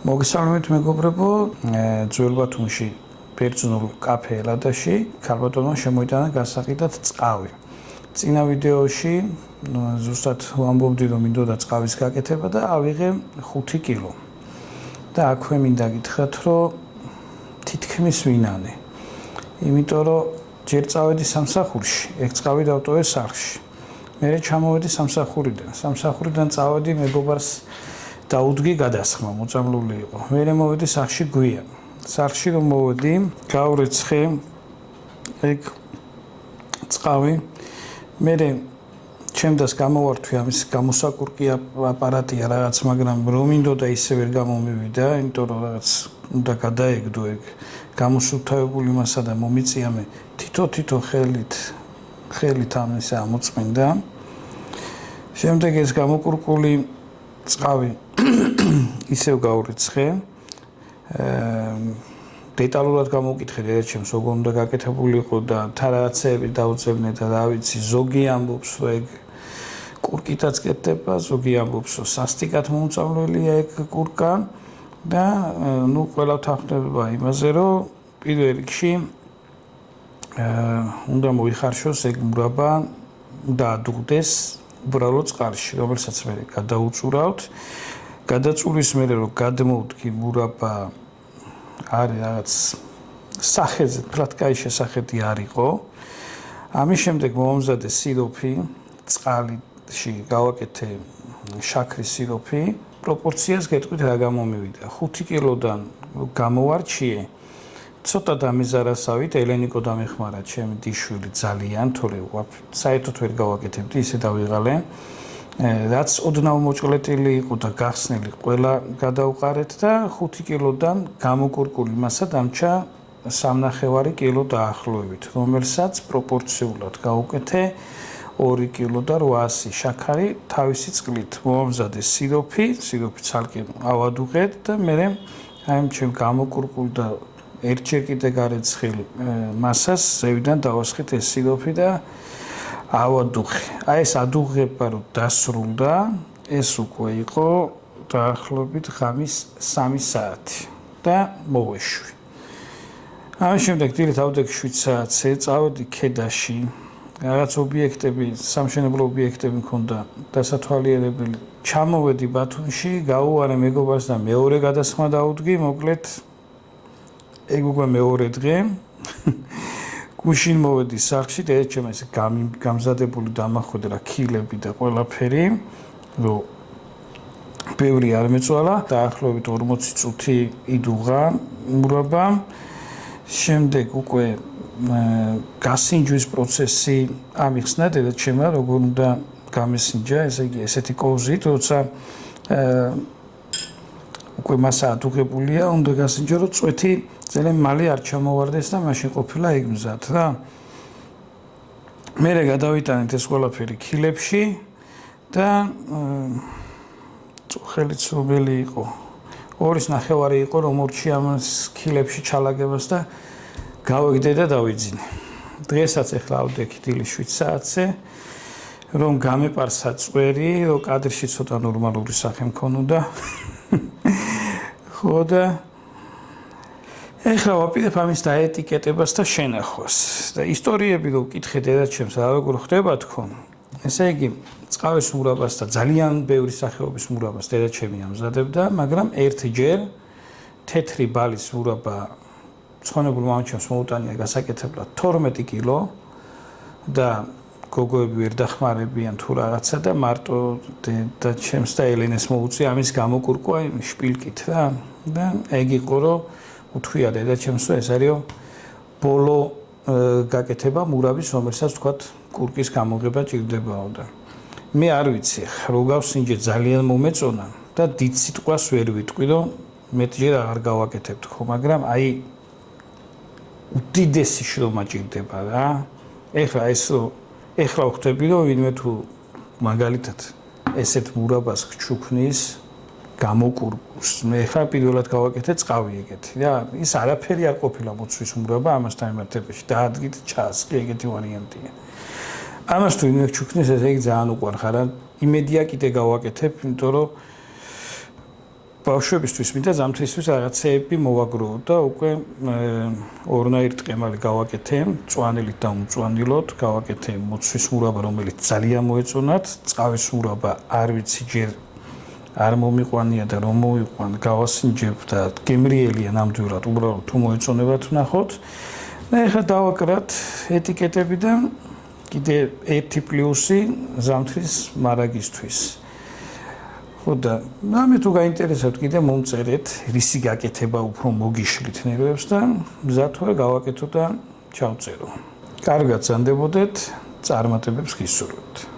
მოგესალმებით მეგობრებო, ძველ ბათუმში ბერძნულ კაფე ელადაში ქალბატონმა შემოიტანა გასაყიდად წყავი. წინა ვიდეოში ზუსტად ვამბობდი, რომ მინდოდა წყავის გაკეთება და ავიღე 5 კილო. და აქვე მინდა გითხრათ, რომ თითქმის ვინანე. იმიტომ რომ ჯერ წავედი სამსახურში, ეგ წყავი დავტოვე სახლში. მერე ჩამოვედი სამსახურიდან წავედი მეგობარს დაუდგი გადასხმა, მოწამლული იყო. მერე მოვედი სახლში გვიან. სახლში რომ მოვედი, გავრეცხე ეგ წყავი. მერე ჩემდას გამოვართვი ამის გამოსაკურკი აპარატია რაღაც, მაგრამ რომ მინდოდა ისე ვერ გამომივიდა, იმიტომ რომ რაღაც უნდა გადაეგდო ეგ გამოსუფთავებული მასა და მომიწია მე თითო ხელით ამის ამოწმინდა. შემდეგ ეს გამოკურკული წყავი ისევ გავრეცხე. დეტალურად გამოვკითხე ერთჩემს როგორ უნდა გაკეთებულიყო და თან რაღაცეები დაუწებნე და რა ვიცი, ზოგი ამბობს რომ ეგ კურკითაც კეთდება, ზოგი ამბობს რომ სასტიკად მოუწავლელია ეგ კურკა და ნუ ყველა თანხმდება იმაზე რომ პირველ რიგში უნდა მოიხარშოს ეგ მურაბა და ადუღდეს უბრალოდ წყალში, რომელსაც მე გადაუწურავთ. გადაწურის მერე რომ გადმოვდგი მურაბა არის რაღაც სახეზე, თლად კაი შესახედი არ იყო. ამის შემდეგ მომამზადე სიროფი, წყალში გავაკეთე შაქრის სიროფი. პროპორციას გეტყვით რა გამომივიდა. 5 კილოდან გამოვარჩიე. ცოტა დამიზარასავით ელენიკო დამეხმარა ჩემი დიშვილი ძალიან, თორე საერთოდ ვერ გავაკეთებდი, ისე დავიღალე. რაც ოდნავ მოჭლეტილი იყო და გახსნილი ყველა გადავყარეთ და 5 კილოდან გამოკურკული მასა დამჭა 3.5 კილო დაახლოებით, რომელსაც პროპორციულად გავუკეთე 2 კილო და 800 შაქარი თავისი წყლით. მომამზადე სიროფი ცალკე ავადუღეთ და მე აი ჩემ გამოკურკულ და ერთჯერ კიდე გარეცხილ მასას ზევიდან დავასხით ეს სიროფი და ავადუღე. აი ეს ადუღება რომ დასრულდა, ეს უკვე იყო დაახლოებით ღამის 3 საათი და მოვეშვი. ამის შემდეგ დილით ავდექი 7 საათზე, წავედი ქედაში. რაღაც ობიექტები, სამშენებლო ობიექტები მქონდა დასათვალიერებელი. ჩამოვედი ბათუმში, გავუარე მეგობარს და მეორე გადასხმა დაუდგი, მოკლედ ეგ უკვე მეორე დღე. გუშინ მოვედი სახლში და ეს ჩემს გამზადებული დამახვედრა ქილები და ყველაფერი, რომ ბევრი არ მეწვალა, დაახლოებით 40 წუთი იდუღა მურაბა. შემდეგ უკვე გასინჯვის პროცესი ამიხსნა დედაჩემმა, როგორ უნდა გამესინჯა, ესე იგი ესეთი კოვზით, როცა უკვე მასა ადუღებულია, უნდა გასინჯო, რომ წვეთი ძალიან მალე არ ჩამოვარდეს და მაშინ ყოფილა ეგ მზად რა. მერე გადავიტანეთ ეს ყველაფერი ქილებში და ხელით სრობელი იყო. 2.5 იყო, რომ მორჩი ამას ქილებში ჩალაგებას და გავეგდე და დავიძინე. დღესაც ახლა ავდექი დილის 7 საათზე, რომ გამეპარსა წვერი, რომ კადრში ცოტა ნორმალური სახე მქონოდა. ხო და ეხლა ვაპირებ ამის დაეტიკეტებას და შენახვას. და ისტორიები რო ვკითხე დედაჩემს, რა როგორ ხდება თქო. ესე იგი, წყავის მურაბას და ძალიან ბევრი სახეობის მურაბას დედაჩემი ამზადებდა, მაგრამ ერთჯერ თეთრი ბალის მურაბა ცხონებულ მამაჩემს მოუტანია გასაკეთებლად 12 კილო და გოგოები ვერ დახმარებიან თუ რაღაცა და მარტო დედაჩემს და ელენეს მოუწია ამის გამოკურკვა შპილკით რა. და ეგ იყო რომ უთქვია დედაჩემს, რომ ეს არის ბოლო გაკეთება მურაბის, რომელსაც თქვათ კურკის გამოღება ჭირდებაო და მე არ ვიცი, რო გავსინჯე ძალიან მომეწონა და დიდ სიტყვას ვერ ვიტყვი, რომ მეტჯერ აღარ გავაკეთებ თქო, მაგრამ აი უდიდესი შრომა ჭირდება რა. ეხლა ეს ეხლა ვხვდები, რომ ვინმე თუ მაგალითად ესეთ მურაბას გჩუქნის გამოკურკულს. მე ახლა პირველად გავაკეთე წყავი ეგეთი რა. ის არაფერი არ ყოფილა მოცვის მურაბა ამასთან მიმართებაში. დაადგით ჩაასხი ეგეთი ვარიანტია. ამას თუ ვინმე გჩუქნის, ესე იგი ძალიან უყვარხარ. იმედია კიდე გავაკეთებ, იმიტომ რომ ბავშვებისთვის მინდა ზამთრისთვის რაღაცეები მოვაგროვოთ და უკვე ორნაირი ტყემალი გავაკეთე, მწვანილით და უმწვანილოთ, გავაკეთე მოცვის მურაბა, რომელიც ძალიან მოეწონათ, წყავის მურაბა არ ვიცი ჯერ არ მომიყვანია და რომ მოვიყვან, გავასინჯებ და გემრიელია ნამდვილად, უბრალოდ თუ მოეწონებათ ვნახოთ. და ეხლა დავაკრათ ეტიკეტები და კიდე ერთი პლუსი ზამთრის მარაგისთვის. ხო და მე თუ გაინტერესებთ კიდე მომწერეთ, რისი გაკეთება უფრო მოგიშლით ნერვებს და მზად ვარ გავაკეთო და ჩავწერო. კარგად ზანდებოდეთ, წარმატებებს გისურვებთ.